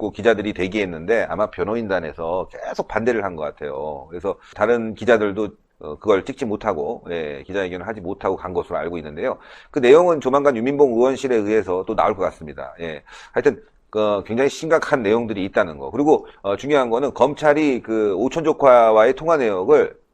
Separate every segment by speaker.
Speaker 1: 듣고 기자들이 대기했는데 아마 변호인단에서 계속 반대를 한 것 같아요. 그래서 다른 기자들도 그걸 찍지 못하고 기자회견을 하지 못하고 간 것으로 알고 있는데요. 그 내용은 조만간 유민봉 의원실에 의해서 또 나올 것 같습니다. 하여튼 굉장히 심각한 내용들이 있다는 거. 그리고 중요한 거는 검찰이 그 오촌 조카와의 통화 내역을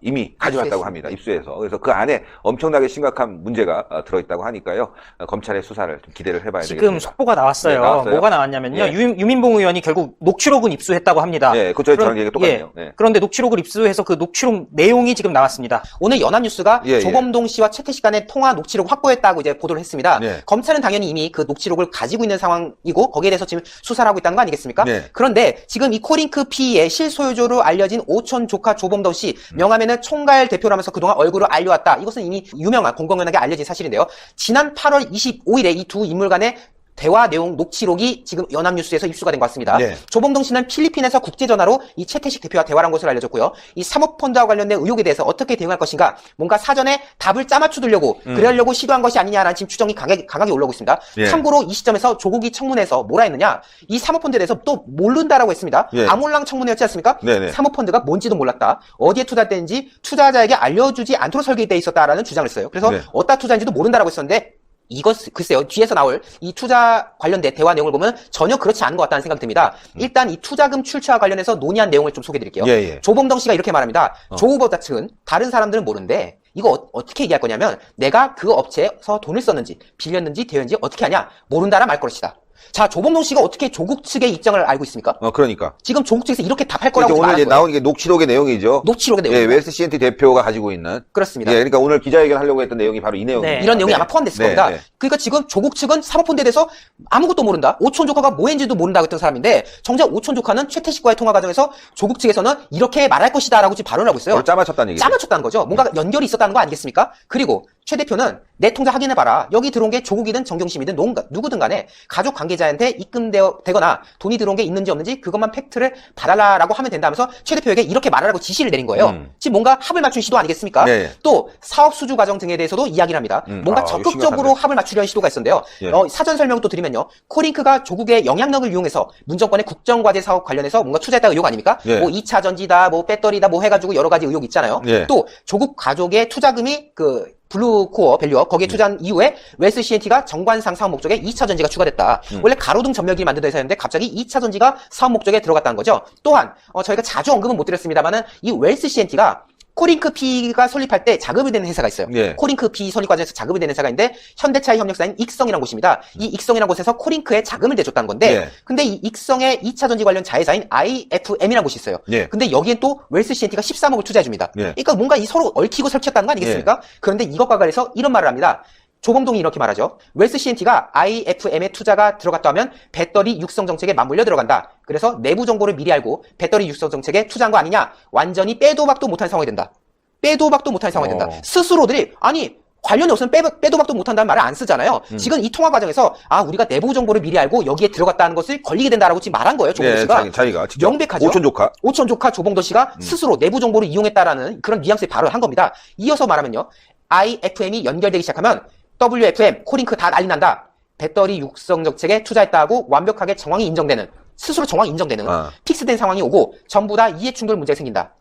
Speaker 1: 이미 가져왔다고 합니다. 입수해서. 그래서 그 안에 엄청나게 심각한 문제가 들어있다고 하니까요. 검찰의 수사를 좀 기대를 해봐야 되겠습니다.
Speaker 2: 지금 속보가 나왔어요.
Speaker 1: 네, 나왔어요?
Speaker 2: 뭐가 나왔냐면요.
Speaker 1: 예.
Speaker 2: 유민봉 의원이 결국 녹취록은 입수했다고 합니다.
Speaker 1: 네, 그쵸. 저랑 얘기가 똑같네요.
Speaker 2: 예. 그런데 녹취록을 입수해서 그 녹취록 내용이 지금 나왔습니다. 오늘 연합뉴스가 조범동 씨와 최태식 간의 통화 녹취록 확보했다고 이제 보도를 했습니다. 검찰은 당연히 이미 그 녹취록을 가지고 있는 상황이고 거기에 대해서 지금 수사를 하고 있다는 거 아니겠습니까? 그런데 지금 이 코링크 P의 실소유주로 알려진 오촌 조카 조범동 씨 명함에는 총괄 대표라면서 그동안 얼굴을 알려왔다. 이것은 이미 유명한 공공연하게 알려진 사실인데요. 지난 8월 25일에 이 두 인물 간의 대화 내용 녹취록이 지금 연합뉴스에서 입수가 된 것 같습니다. 조범동 씨는 필리핀에서 국제전화로 이 최태식 대표와 대화를 한 것으로 알려졌고요. 이 사모펀드와 관련된 의혹에 대해서 어떻게 대응할 것인가 뭔가 사전에 답을 짜맞추려고 그러려고 시도한 것이 아니냐라는 지금 추정이 강하게 올라오고 있습니다. 참고로 이 시점에서 조국이 청문회에서 뭐라 했느냐, 이 사모펀드에 대해서 또 모른다라고 했습니다. 아몰랑 청문회였지 않습니까? 사모펀드가 뭔지도 몰랐다. 어디에 투자됐는지 투자자에게 알려주지 않도록 설계되어 있었다라는 주장을 했어요. 그래서 어디다 투자인지도 모른다라고 했었는데 이것 글쎄요, 뒤에서 나올 이 투자 관련된 대화 내용을 보면 전혀 그렇지 않은 것 같다는 생각이 듭니다. 일단 이 투자금 출처와 관련해서 논의한 내용을 좀 소개해드릴게요. 조범동 씨가 이렇게 말합니다. 조 후보자 측은 다른 사람들은 모르는데 이거 어떻게 얘기할 거냐면 내가 그 업체에서 돈을 썼는지 빌렸는지 대였는지 어떻게 하냐, 모른다라 말 것이다. 자, 조범동 씨가 어떻게 조국 측의 입장을 알고 있습니까?
Speaker 1: 그러니까.
Speaker 2: 지금 조국 측에서 이렇게 답할 거라고
Speaker 1: 오늘 이제 나온 게 녹취록의 내용이죠.
Speaker 2: 녹취록의 내용.
Speaker 1: 웰스 CNT 대표가 가지고 있는.
Speaker 2: 그렇습니다.
Speaker 1: 그러니까 오늘 기자회견 하려고 했던 내용이 바로 이 내용입니다.
Speaker 2: 이런 내용이 아마 포함됐을 겁니다. 그러니까 지금 조국 측은 사모펀드에 대해서 아무것도 모른다. 오촌 조카가 뭐했는지도 모른다고 했던 사람인데 정작 오촌 조카는 최태식과의 통화 과정에서 조국 측에서는 이렇게 말할 것이다라고 지금 발언을 하고 있어요.
Speaker 1: 짜맞췄다는 얘기죠.
Speaker 2: 짜맞췄다는 거죠. 뭔가 연결이 있었다는 거 아니겠습니까? 그리고 최 대표는 내 통장 확인해봐라. 여기 들어온 게 조국이든 정경심이든 누구든 간에 가족 관계자한테 입금되거나 돈이 들어온 게 있는지 없는지 그것만 팩트를 봐달라라고 하면 된다면서 최 대표에게 이렇게 말하라고 지시를 내린 거예요. 지금 뭔가 합을 맞춘 시도 아니겠습니까? 또 사업 수주 과정 등에 대해서도 이야기를 합니다. 뭔가 적극적으로 합을 맞추려는 시도가 있었는데요. 사전 설명을 또 드리면요. 코링크가 조국의 영향력을 이용해서 문정권의 국정과제 사업 관련해서 뭔가 투자했다 의혹 아닙니까? 뭐 2차 전지다, 뭐 배터리다, 뭐 해가지고 여러 가지 의혹 있잖아요. 또 조국 가족의 투자금이 그 블루코어 밸류업 거기에 투자한 이후에 웰스 CNT가 정관상 사업 목적에 2차 전지가 추가됐다. 원래 가로등 전멸기를 만든다 회사였는데 갑자기 2차 전지가 사업 목적에 들어갔다는 거죠. 또한 저희가 자주 언급은 못 드렸습니다만은 이 웰스 CNT가 코링크 P가 설립할 때 자급이 되는 회사가 있어요. 코링크 P 설립 과정에서 자급이 되는 회사가 있는데 현대차의 협력사인 익성이라는 곳입니다. 이 익성이라는 곳에서 코링크에 자금을 대줬다는 건데 근데 이 익성의 2차 전지 관련 자회사인 IFM이라는 곳이 있어요. 근데 여기엔 또 웰스 CNT가 13억을 투자해줍니다. 그러니까 뭔가 이 서로 얽히고 설켰다는 거 아니겠습니까? 그런데 이것과 관련해서 이런 말을 합니다. 조범동이 이렇게 말하죠. 웰스 CNT가 IFM에 투자가 들어갔다 하면 배터리 육성 정책에 맞물려 들어간다. 그래서 내부 정보를 미리 알고 배터리 육성 정책에 투자한 거 아니냐. 완전히 빼도 박도 못한 상황이 된다. 빼도 박도 못한 상황이 된다. 스스로들이 아니 관련이 없으면 빼도 박도 못한다는 말을 안 쓰잖아요. 지금 이 통화 과정에서 우리가 내부 정보를 미리 알고 여기에 들어갔다는 것을 걸리게 된다라고 지금 말한 거예요. 조봉도 씨가.
Speaker 1: 자기가
Speaker 2: 명백하죠. 오촌 조카 조봉도 씨가 스스로 내부 정보를 이용했다라는 그런 뉘앙스의 발언을 한 겁니다. 이어서 말하면요. IFM이 연결되기 시작하면 WFM, 코링크 다 난리 난다. 배터리 육성 정책에 투자했다고 완벽하게 정황이 인정되는, 스스로 정황이 인정되는 픽스된 상황이 오고 전부 다 이해충돌 문제가 생긴다.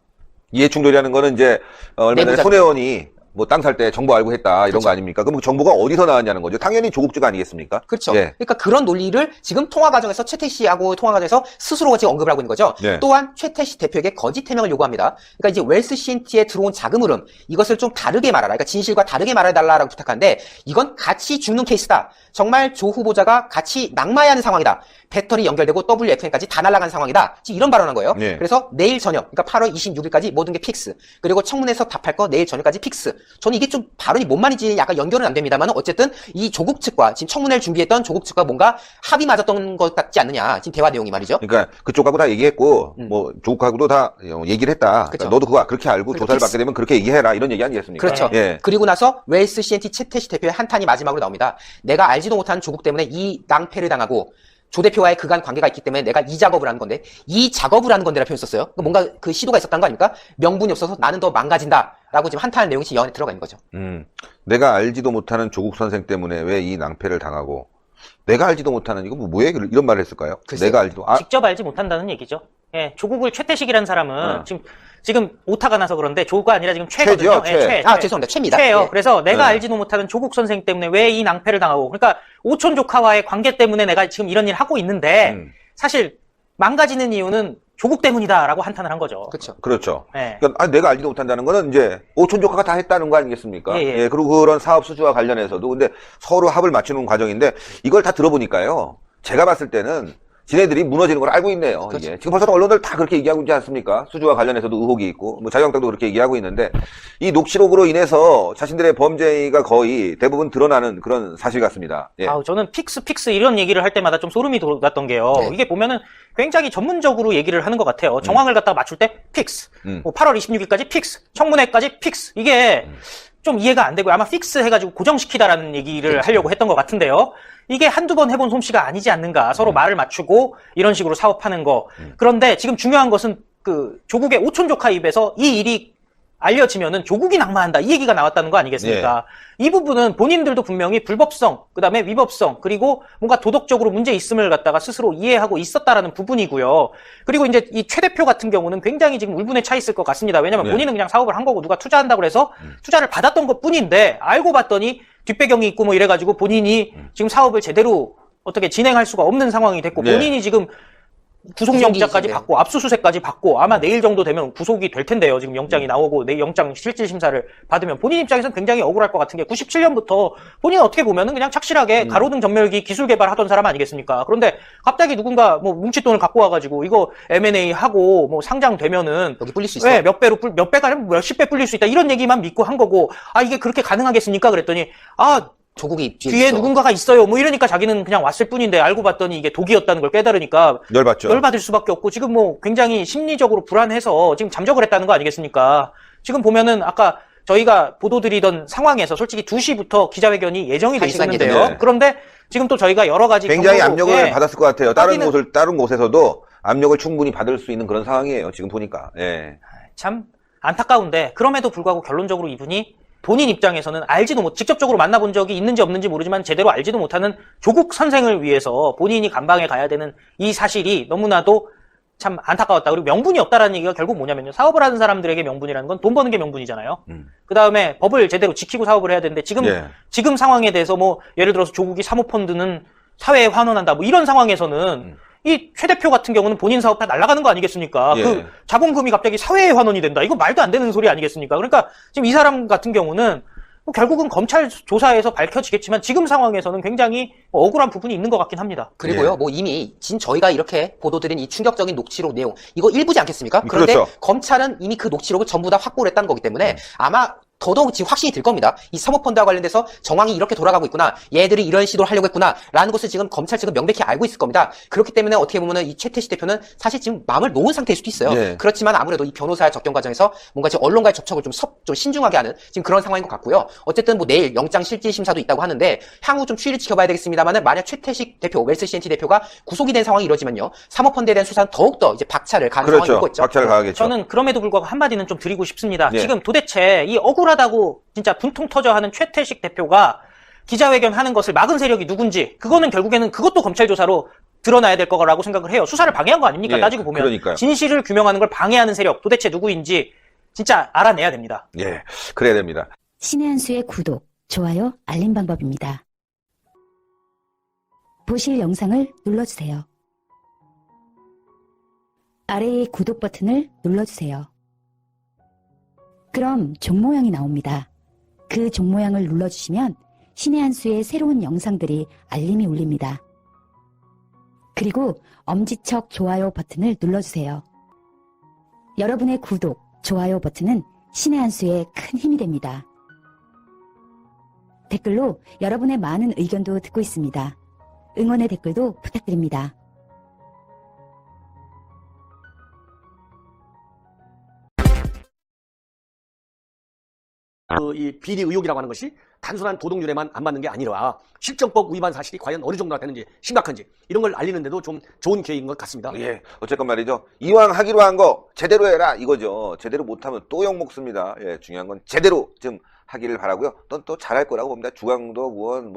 Speaker 1: 이해충돌이라는 거는 이제 얼마 전에 손혜원이 뭐 땅 살 때 정보 알고 했다 이런 거 아닙니까? 그럼 그 정보가 어디서 나왔냐는 거죠. 당연히 조국 측 아니겠습니까?
Speaker 2: 그렇죠. 그러니까 그런 논리를 지금 통화 과정에서 최태식 씨하고 통화 과정에서 스스로가 지금 언급을 하고 있는 거죠. 또한 최태식 대표에게 거짓 해명을 요구합니다. 그러니까 이제 웰스 CNT에 들어온 자금 흐름 이것을 좀 다르게 말하라. 그러니까 진실과 다르게 말해달라라고 부탁하는데 이건 같이 죽는 케이스다. 정말 조 후보자가 같이 낙마해야 하는 상황이다. 배터리 연결되고 WFM까지 다 날아간 상황이다. 지금 이런 발언한 거예요. 그래서 내일 저녁, 그러니까 8월 26일까지 모든 게 픽스. 그리고 청문회에서 답할 거 내일 저녁까지 픽스. 저는 이게 좀 발언이 뭔 말인지 약간 연결은 안 됩니다만 어쨌든 이 조국 측과 지금 청문회를 준비했던 조국 측과 뭔가 합의 맞았던 것 같지 않느냐. 지금 대화 내용이 말이죠.
Speaker 1: 그러니까 그쪽하고 다 얘기했고 뭐 조국하고도 다 얘기를 했다. 그러니까 너도 그거 그렇게 알고 조사를 받게 되면 그렇게 얘기해라. 이런 얘기 아니겠습니까?
Speaker 2: 그렇죠. 그리고 나서 웰스 CNT 최태식 대표의 한탄이 마지막으로 나옵니다. 내가 알지도 못한 조국 때문에 이 낭패를 당하고 조 대표와의 그간 관계가 있기 때문에 내가 이 작업을 하는 건데 이 작업을 하는 건데라고 표현 썼어요. 뭔가 그 시도가 있었던 거 아닙니까? 명분이 없어서 나는 더 망가진다라고 지금 한탄하는 내용이 이 안에 들어가 있는 거죠.
Speaker 1: 내가 알지도 못하는 조국 선생 때문에 왜 이 낭패를 당하고 내가 알지도 못하는 이거 뭐예요? 이런 말을 했을까요?
Speaker 2: 글쎄요.
Speaker 1: 내가 알지도
Speaker 3: 직접 알지 못한다는 얘기죠. 예, 조국을 최태식이라는 사람은
Speaker 1: 네.
Speaker 3: 지금 오타가 나서 그런데 조가 아니라 지금 최거든요.
Speaker 1: 최죠, 최.
Speaker 2: 아, 죄송합니다. 최입니다.
Speaker 3: 최예요.
Speaker 2: 예.
Speaker 3: 그래서 내가
Speaker 1: 네.
Speaker 3: 알지도 못하는 조국 선생 때문에 왜 이 낭패를 당하고, 그러니까 오촌 조카와의 관계 때문에 내가 지금 이런 일 하고 있는데 사실 망가지는 이유는 조국 때문이다라고 한탄을 한 거죠.
Speaker 2: 그렇죠.
Speaker 1: 그렇죠.
Speaker 3: 예.
Speaker 1: 그러니까 내가 알지도 못한다는 거는 이제 오촌 조카가 다 했다는 거 아니겠습니까?
Speaker 3: 예, 예.
Speaker 1: 그리고 그런 사업 수주와 관련해서도 근데 서로 합을 맞추는 과정인데 이걸 다 들어보니까요. 제가 봤을 때는 지네들이 무너지는 걸 알고 있네요.
Speaker 2: 그렇죠.
Speaker 1: 이게. 지금 벌써 언론들 다 그렇게 얘기하고 있지 않습니까? 수주와 관련해서도 의혹이 있고, 뭐 자유한국당도 그렇게 얘기하고 있는데, 이 녹취록으로 인해서 자신들의 범죄가 거의 대부분 드러나는 그런 사실 같습니다. 예.
Speaker 3: 아우, 저는 픽스 이런 얘기를 할 때마다 좀 소름이 돋았던 게요.
Speaker 2: 네.
Speaker 3: 이게 보면은 굉장히 전문적으로 얘기를 하는 것 같아요. 정황을 갖다가 맞출 때 픽스. 뭐 8월 26일까지 픽스. 청문회까지 픽스. 이게 좀 이해가 안 되고요. 아마 픽스 해가지고 고정시키다라는 얘기를 하려고 했던 것 같은데요. 이게 한두 번 해본 솜씨가 아니지 않는가. 서로 말을 맞추고 이런 식으로 사업하는 거. 그런데 지금 중요한 것은 그 조국의 오촌 조카 입에서 이 일이 알려지면은 조국이 낙마한다. 이 얘기가 나왔다는 거 아니겠습니까? 이 부분은 본인들도 분명히 불법성, 그 다음에 위법성, 그리고 뭔가 도덕적으로 문제 있음을 갖다가 스스로 이해하고 있었다라는 부분이고요. 그리고 이제 이 최 대표 같은 경우는 굉장히 지금 울분에 차 있을 것 같습니다. 왜냐면 본인은 그냥 사업을 한 거고 누가 투자한다고 해서 투자를 받았던 것 뿐인데 알고 봤더니 뒷배경이 있고 뭐 이래가지고 본인이 지금 사업을 제대로 어떻게 진행할 수가 없는 상황이 됐고 본인이 지금 구속영장까지
Speaker 2: 구속이지,
Speaker 3: 받고 압수수색까지 받고 아마 내일 정도 되면 구속이 될 텐데요. 지금 영장이 나오고 내일 영장 실질심사를 받으면 본인 입장에서는 굉장히 억울할 것 같은 게 97년부터 본인은 어떻게 보면은 그냥 착실하게 가로등 전멸기 기술 개발하던 사람 아니겠습니까? 그런데 갑자기 누군가 뭐 뭉칫돈을 갖고 와가지고 이거 M&A 하고 뭐 상장되면은
Speaker 2: 여기 불릴 수 있어.
Speaker 3: 네, 몇 배가 아니라 몇십 배 불릴 수 있다 이런 얘기만 믿고 한 거고 아 이게 그렇게 가능하겠습니까? 그랬더니 아
Speaker 2: 조국이
Speaker 3: 뒤에
Speaker 2: 있어.
Speaker 3: 누군가가 있어요. 뭐 이러니까 자기는 그냥 왔을 뿐인데 알고 봤더니 이게 독이었다는 걸 깨달으니까
Speaker 1: 열받죠.
Speaker 3: 열받을 수밖에 없고 지금 뭐 굉장히 심리적으로 불안해서 지금 잠적을 했다는 거 아니겠습니까? 지금 보면은 아까 저희가 보도드리던 상황에서 솔직히 2시부터 기자회견이 예정이 돼
Speaker 2: 1시간
Speaker 3: 있었는데요.
Speaker 1: 예정이네.
Speaker 3: 그런데 지금 또 저희가 여러 가지
Speaker 1: 굉장히
Speaker 3: 경로로,
Speaker 1: 압력을
Speaker 3: 예,
Speaker 1: 받았을 것 같아요.
Speaker 3: 확인은-
Speaker 1: 다른 곳에서도 압력을 충분히 받을 수 있는 그런 상황이에요. 지금 보니까. 예.
Speaker 3: 참 안타까운데 그럼에도 불구하고 결론적으로 이분이 본인 입장에서는 알지도 못, 직접적으로 만나본 적이 있는지 없는지 모르지만 제대로 알지도 못하는 조국 선생을 위해서 본인이 감방에 가야 되는 이 사실이 너무나도 참 안타까웠다. 그리고 명분이 없다라는 얘기가 결국 뭐냐면요. 사업을 하는 사람들에게 명분이라는 건 돈 버는 게 명분이잖아요. 그 다음에 법을 제대로 지키고 사업을 해야 되는데 지금 상황에 대해서 뭐 예를 들어서 조국이 사모펀드는 사회에 환원한다. 뭐 이런 상황에서는 이 최 대표 같은 경우는 본인 사업 다 날아가는 거 아니겠습니까?
Speaker 1: 예.
Speaker 3: 그 자본금이 갑자기 사회에 환원이 된다. 이거 말도 안 되는 소리 아니겠습니까? 그러니까 지금 이 사람 같은 경우는 뭐 결국은 검찰 조사에서 밝혀지겠지만 지금 상황에서는 굉장히 억울한 부분이 있는 것 같긴 합니다.
Speaker 2: 그리고요,
Speaker 1: 예.
Speaker 2: 뭐 이미 지금 저희가 이렇게 보도드린 이 충격적인 녹취록 내용, 이거 일부지 않겠습니까? 그런데
Speaker 1: 그렇죠.
Speaker 2: 검찰은 이미 그 녹취록을 전부 다 확보를 했다는 거기 때문에 아마 더더욱 지금 확신이 들 겁니다. 이 사모펀드와 관련돼서 정황이 이렇게 돌아가고 있구나. 얘들이 이런 시도를 하려고 했구나. 라는 것을 지금 검찰 측은 명백히 알고 있을 겁니다. 그렇기 때문에 어떻게 보면은 이 최태식 대표는 사실 지금 마음을 놓은 상태일 수도 있어요.
Speaker 1: 예.
Speaker 2: 그렇지만 아무래도 이 변호사의 접견 과정에서 뭔가 지금 언론과의 접촉을 좀 신중하게 하는 지금 그런 상황인 것 같고요. 어쨌든 뭐 내일 영장 실질 심사도 있다고 하는데 향후 좀 추이를 지켜봐야 되겠습니다만은 만약 최태식 대표, 웰스 CNT 대표가 구속이 된 상황이 이루어지면요. 사모펀드에 대한 수사는 더욱더 이제 박차를 가는 상황이
Speaker 1: 그렇죠.
Speaker 2: 오고 있죠.
Speaker 1: 박차를 가하겠죠.
Speaker 3: 저는 그럼에도 불구하고 한마디는 좀 드리고 싶습니다.
Speaker 1: 예.
Speaker 3: 지금 도대체 이 억울하다고 진짜 분통 터져 하는 최태식 대표가 기자회견 하는 것을 막은 세력이 누군지 그거는 결국에는 그것도 검찰 조사로 드러나야 될 거라고 생각을 해요. 수사를 방해한 거 아닙니까?
Speaker 1: 예,
Speaker 3: 따지고 보면.
Speaker 1: 그러니까요.
Speaker 3: 진실을 규명하는 걸 방해하는 세력 도대체 누구인지 진짜 알아내야 됩니다.
Speaker 1: 예. 그래야 됩니다.
Speaker 4: 신의 한 수의 구독, 좋아요, 알림 방법입니다. 보실 영상을 눌러주세요. 아래의 구독 버튼을 눌러주세요. 그럼 종 모양이 나옵니다. 그 종 모양을 눌러주시면 신의 한 수의 새로운 영상들이 알림이 울립니다. 그리고 엄지척 좋아요 버튼을 눌러주세요. 여러분의 구독, 좋아요 버튼은 신의 한 수의 큰 힘이 됩니다. 댓글로 여러분의 많은 의견도 듣고 있습니다. 응원의 댓글도 부탁드립니다.
Speaker 5: 이 비리 의혹이라고 하는 것이 단순한 도덕률에만 안 맞는 게 아니라 실정법 위반 사실이 과연 어느 정도나 되는지 심각한지 이런 걸 알리는데도 좀 좋은 계획인 것 같습니다.
Speaker 1: 예. 어쨌건 말이죠. 이왕 하기로 한 거 제대로 해라 이거죠. 제대로 못하면 또 욕먹습니다. 예. 중요한 건 제대로 좀 하기를 바라고요. 또 잘할 거라고 봅니다. 주광덕 의원,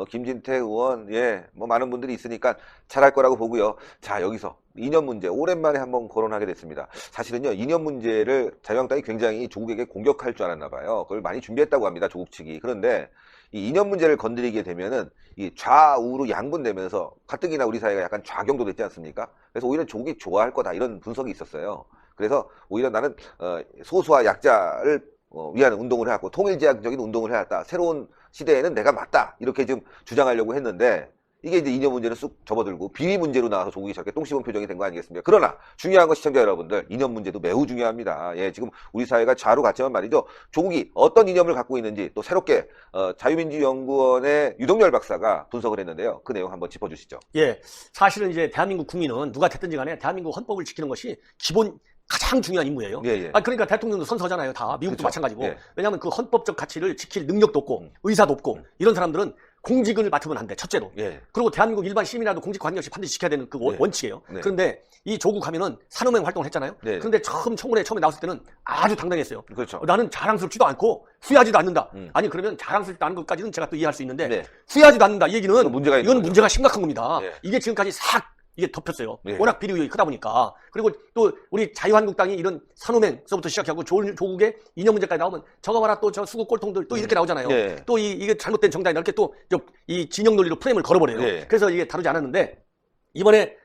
Speaker 1: 김진태 의원, 뭐 많은 분들이 있으니까 잘할 거라고 보고요. 자, 여기서 이념 문제 오랜만에 한번 거론하게 됐습니다. 사실은요, 이념 문제를 자유한국당이 굉장히 조국에게 공격할 줄 알았나 봐요. 그걸 많이 준비했다고 합니다, 조국 측이. 그런데 이 이념 문제를 건드리게 되면은 이 좌우로 양분되면서 가뜩이나 우리 사회가 약간 좌경도 됐지 않습니까? 그래서 오히려 조국이 좋아할 거다 이런 분석이 있었어요. 그래서 오히려 나는 소수와 약자를 위한 운동을 해왔고 통일지향적인 운동을 해왔다. 새로운 시대에는 내가 맞다. 이렇게 지금 주장하려고 했는데 이게 이제 이념 문제는 쑥 접어들고 비위 문제로 나와서 조국이 저렇게 똥 씹은 표정이 된 거 아니겠습니까? 그러나 중요한 건 시청자 여러분들, 이념 문제도 매우 중요합니다. 지금 우리 사회가 좌로 갔지만 말이죠. 조국이 어떤 이념을 갖고 있는지 또 새롭게 자유민주연구원의 유동열 박사가 분석을 했는데요. 그 내용 한번 짚어주시죠.
Speaker 5: 사실은 이제 대한민국 국민은 누가 됐든지 간에 대한민국 헌법을 지키는 것이 기본 가장 중요한 임무예요. 그러니까 대통령도 선서잖아요. 다 미국도
Speaker 1: 그렇죠.
Speaker 5: 마찬가지고. 왜냐하면 그 헌법적 가치를 지킬 능력도 없고 의사도 없고 이런 사람들은 공직을 맡으면 안 돼. 첫째로. 그리고 대한민국 일반 시민이라도 공직 관여시 반드시 지켜야 되는 그 원칙이에요. 그런데 이 조국 하면은 산업행 활동을 했잖아요. 그런데 청문회 처음에 나왔을 때는 아주 당당했어요.
Speaker 1: 그렇죠.
Speaker 5: 나는 자랑스럽지도 않고 후회하지도 않는다. 아니 그러면 자랑스럽지 않은 것까지는 제가 또 이해할 수 있는데 후회하지도 않는다. 이 얘기는 이건 문제가 심각한 겁니다. 이게 지금까지 싹 이게 덮였어요. 워낙 비리가 크다 보니까. 그리고 또 우리 자유한국당이 이런 산호맹서부터 시작하고 조국의 이념 문제까지 나오면 저거 봐라 또 저 수구 꼴통들 또 이렇게 나오잖아요. 또 이게 잘못된 정당이다 이렇게 또 이 진영 논리로 프레임을 걸어버려요. 그래서 이게 다루지 않았는데 이번에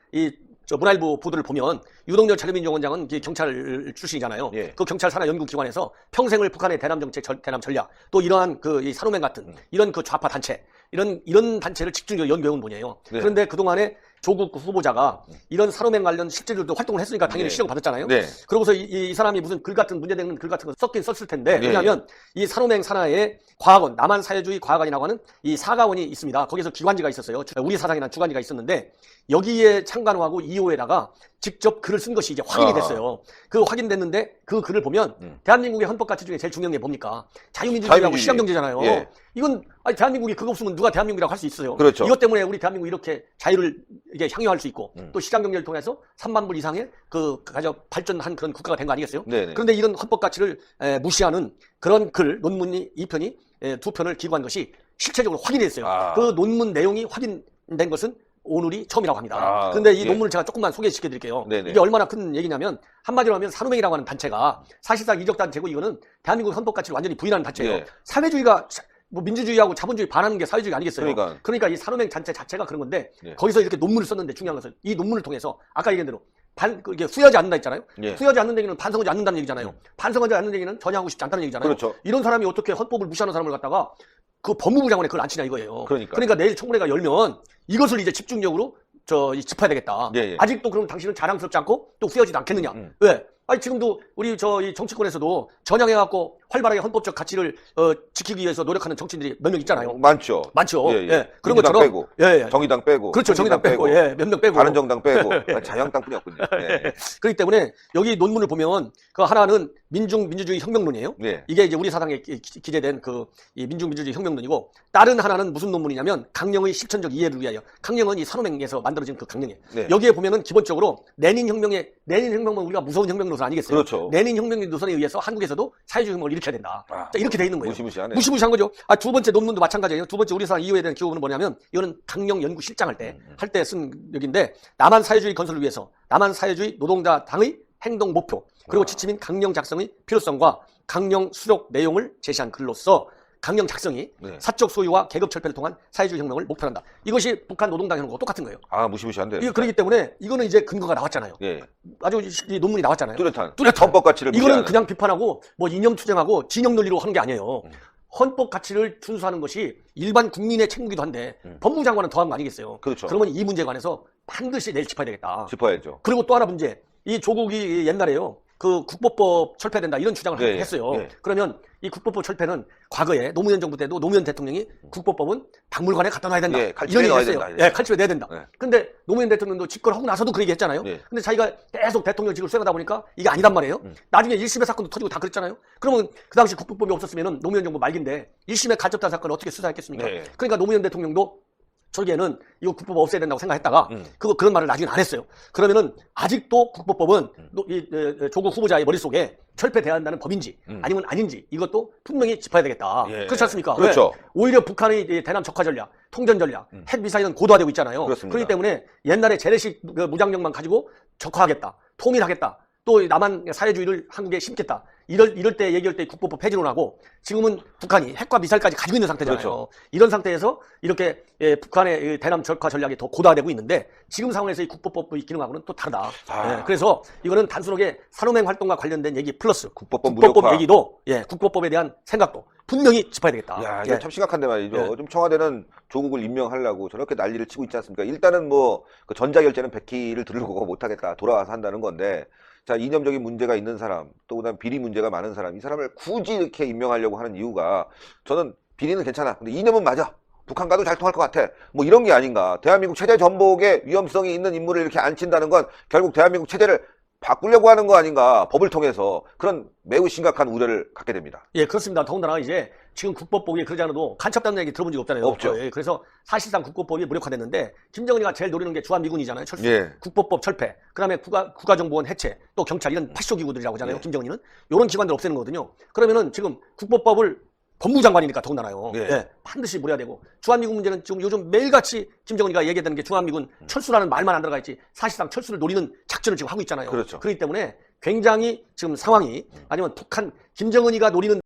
Speaker 5: 문화일보 보도를 보면 유동열 자유민주원장은 경찰 출신이잖아요. 그 경찰 산하 연구기관에서 평생을 북한의 대남 정책, 대남 전략, 또 이러한 이 산호맹 같은 이런 그 좌파 단체, 이런 단체를 집중적으로 연구해온 분이에요. 그런데 그동안에 조국 후보자가 이런 산호맹 관련 실질적으로 활동을 했으니까 당연히 시정을 받았잖아요. 그러고서 이 사람이 무슨 글 같은 문제되는 글 같은 거 썼긴 썼을 텐데 왜냐하면 이 산호맹 산하에 과학원, 남한사회주의 과학원이라고 하는 이 사과원이 있습니다. 거기서 기관지가 있었어요. 우리 사상이라는 주관지가 있었는데 여기에 창간호하고 2호에다가 직접 글을 쓴 것이 이제 확인이 됐어요. 그 확인됐는데 그 글을 보면 대한민국의 헌법 가치 중에 제일 중요한 게 뭡니까? 자유민주주의하고 시장경제잖아요. 이건 대한민국이 그거 없으면 누가 대한민국이라고 할 수 있어요.
Speaker 1: 그렇죠.
Speaker 5: 이것 때문에 우리 대한민국이 이렇게 자유를 이게 향유할 수 있고 또 시장경제를 통해서 3만 불 이상의 발전한 그런 국가가 된 거 아니겠어요? 그런데 이런 헌법 가치를 무시하는 그런 글, 논문이 2편이 2편을 기고한 것이 실체적으로 확인이 됐어요. 그 논문 내용이 확인된 것은 오늘이 처음이라고 합니다. 그런데 이 논문을 제가 조금만 소개시켜 드릴게요. 이게 얼마나 큰 얘기냐면 한마디로 하면 산호맹이라고 하는 단체가 사실상 이적단체고 이거는 대한민국 헌법 가치를 완전히 부인하는 단체예요. 사회주의가 민주주의하고 자본주의 반하는 게 사회주의 아니겠어요? 그러니까 이 산호맹 단체 자체가 그런 건데 거기서 이렇게 논문을 썼는데 중요한 것은 이 논문을 통해서 아까 얘기한 대로 이게 후회하지 않는다 했잖아요. 후회하지 않는 얘기는 반성하지 않는다는 얘기잖아요. 반성하지 않는 얘기는 전혀 하고 싶지 않다는 얘기잖아요. 이런 사람이 어떻게 헌법을 무시하는 사람을 갖다가 그 법무부 장관에 그걸 안 치냐 이거예요. 그러니까 내일 청문회가 열면 이것을 이제 집중적으로 짚어야 되겠다. 아직도 그럼 당신은 자랑스럽지 않고 또 후회하지도 않겠느냐. 왜? 아니 지금도 우리 이 정치권에서도 전향해갖고 활발하게 헌법적 가치를 지키기 위해서 노력하는 정치인들이 몇 명 있잖아요.
Speaker 1: 많죠.
Speaker 5: 그런 것처럼
Speaker 1: 빼고, 정의당 빼고,
Speaker 5: 그렇죠. 정의당 빼고, 몇 명 빼고,
Speaker 1: 바른정당 빼고, 자유한국당뿐이 없군요.
Speaker 5: 그렇기 때문에 여기 논문을 보면 그 하나는 민주주의 혁명론이에요. 이게 이제 우리 사상에 기재된 이 민주주의 혁명론이고 다른 하나는 무슨 논문이냐면 강령의 실천적 이해를 위하여. 강령은 이 산호맹에서 만들어진 그 강령이에요. 여기에 보면은 기본적으로 레닌 혁명은 우리가 무서운 혁명 노선 아니겠어요? 레닌 혁명의 노선에 의해서 한국에서도 사회주의 혁명을 일으켜야 된다. 이렇게 돼 있는 거예요.
Speaker 1: 무시무시하네.
Speaker 5: 무시무시한 거죠. 두 번째 논문도 마찬가지예요. 두 번째 우리 사상 이후에 대한 기호는 뭐냐면 이거는 강령 연구 실장 할 때 쓴 여기인데 남한 사회주의 건설을 위해서 남한 사회주의 노동자 당의 행동 목표 그리고 지침인 강령 작성의 필요성과 강령 수록 내용을 제시한 글로서 강령 작성이 사적 소유와 계급 철폐를 통한 사회주의 혁명을 목표한다. 이것이 북한 노동당 하는 거와 똑같은 거예요.
Speaker 1: 무시무시한데.
Speaker 5: 그렇기 때문에 이거는 이제 근거가 나왔잖아요. 아주 이 논문이 나왔잖아요.
Speaker 1: 뚜렷한 헌법 가치를
Speaker 5: 이거는 그냥 비판하고 이념 투쟁하고 진영 논리로 하는 게 아니에요. 헌법 가치를 준수하는 것이 일반 국민의 책무기도 한데 법무부 장관은 더한 거 아니겠어요? 그러면 이 문제에 관해서 반드시 내일 짚어야 되겠다.
Speaker 1: 짚어야죠.
Speaker 5: 그리고 또 하나 문제. 이 조국이 옛날에요. 그 국보법 철폐된다 이런 주장을 했어요. 그러면 이 국보법 철폐는 과거에 노무현 정부 때도 노무현 대통령이 국보법은 박물관에 갖다 놔야 된다. 이런 얘기 했어요. 칼집에 내야 된다. 근데 노무현 대통령도 집권하고 나서도 그 얘기 했잖아요. 근데 자기가 계속 대통령직을 수행하다 보니까 이게 아니란 말이에요. 나중에 1심의 사건도 터지고 다 그랬잖아요. 그러면 그 당시 국보법이 없었으면 노무현 정부 말기인데 1심의 가처분 사건을 어떻게 수사했겠습니까? 그러니까 노무현 대통령도 초기에는 이거 국법법 없애야 된다고 생각했다가 그런 말을 나중에 안 했어요. 그러면은 아직도 국법법은 조국 후보자의 머릿속에 철폐돼야 한다는 법인지 아니면 아닌지 이것도 분명히 짚어야 되겠다.
Speaker 1: 예.
Speaker 5: 그렇지 않습니까?
Speaker 1: 그렇죠.
Speaker 5: 왜? 오히려 북한의 대남 적화 전략, 통전 전략, 핵미사일은 고도화되고 있잖아요.
Speaker 1: 그렇습니다.
Speaker 5: 그렇기 때문에 옛날에 재래식 무장력만 가지고 적화하겠다, 통일하겠다, 또 남한 사회주의를 한국에 심겠다. 이럴 때 얘기할 때 국법법 폐지론 하고 지금은 북한이 핵과 미사일까지 가지고 있는 상태잖아요.
Speaker 1: 그렇죠.
Speaker 5: 이런 상태에서 이렇게 북한의 대남 적화 전략이 더 고도화되고 있는데 지금 상황에서 이 국법법의 기능하고는 또 다르다. 예, 그래서 이거는 단순하게 산업행 활동과 관련된 얘기 플러스
Speaker 1: 국법법 무력화.
Speaker 5: 얘기도 국법법에 대한 생각도 분명히 짚어야 되겠다.
Speaker 1: 야, 이거 참 심각한데 말이죠. 지금 청와대는 조국을 임명하려고 저렇게 난리를 치고 있지 않습니까? 일단은 그 전자결제는 100기를 들고 못하겠다. 돌아와서 한다는 건데, 자, 이념적인 문제가 있는 사람, 또 그다음 비리 문제가 많은 사람, 이 사람을 굳이 이렇게 임명하려고 하는 이유가 저는 비리는 괜찮아. 근데 이념은 맞아. 북한과도 잘 통할 것 같아. 뭐 이런 게 아닌가. 대한민국 체제 전복에 위험성이 있는 인물을 이렇게 앉힌다는 건 결국 대한민국 체제를 바꾸려고 하는 거 아닌가. 법을 통해서 그런 매우 심각한 우려를 갖게 됩니다.
Speaker 5: 예, 그렇습니다. 더군다나 이제 지금 국법법이 그러지 않아도 간첩단는 얘기 들어본 적이 없잖아요.
Speaker 1: 없죠.
Speaker 5: 예, 그래서 사실상 국법법이 무력화됐는데 김정은이가 제일 노리는 게 주한미군이잖아요. 철수.
Speaker 1: 예.
Speaker 5: 국법법 철폐. 그다음에 국가정보원 해체. 또 경찰 이런 파쇼기구들이라고 하잖아요.
Speaker 1: 예.
Speaker 5: 김정은이는. 이런 기관들 없애는 거거든요. 그러면은 지금 국법법을 법무장관이니까 더군다나요.
Speaker 1: 예.
Speaker 5: 예, 반드시 물어야 되고 주한미군 문제는 지금 요즘 매일같이 김정은이가 얘기했다는 게 주한미군 철수라는 말만 안 들어가 있지 사실상 철수를 노리는 작전을 지금 하고 있잖아요.
Speaker 1: 그렇죠.
Speaker 5: 그렇기 때문에 굉장히 지금 상황이 아니면 북한 김정은이가 노리는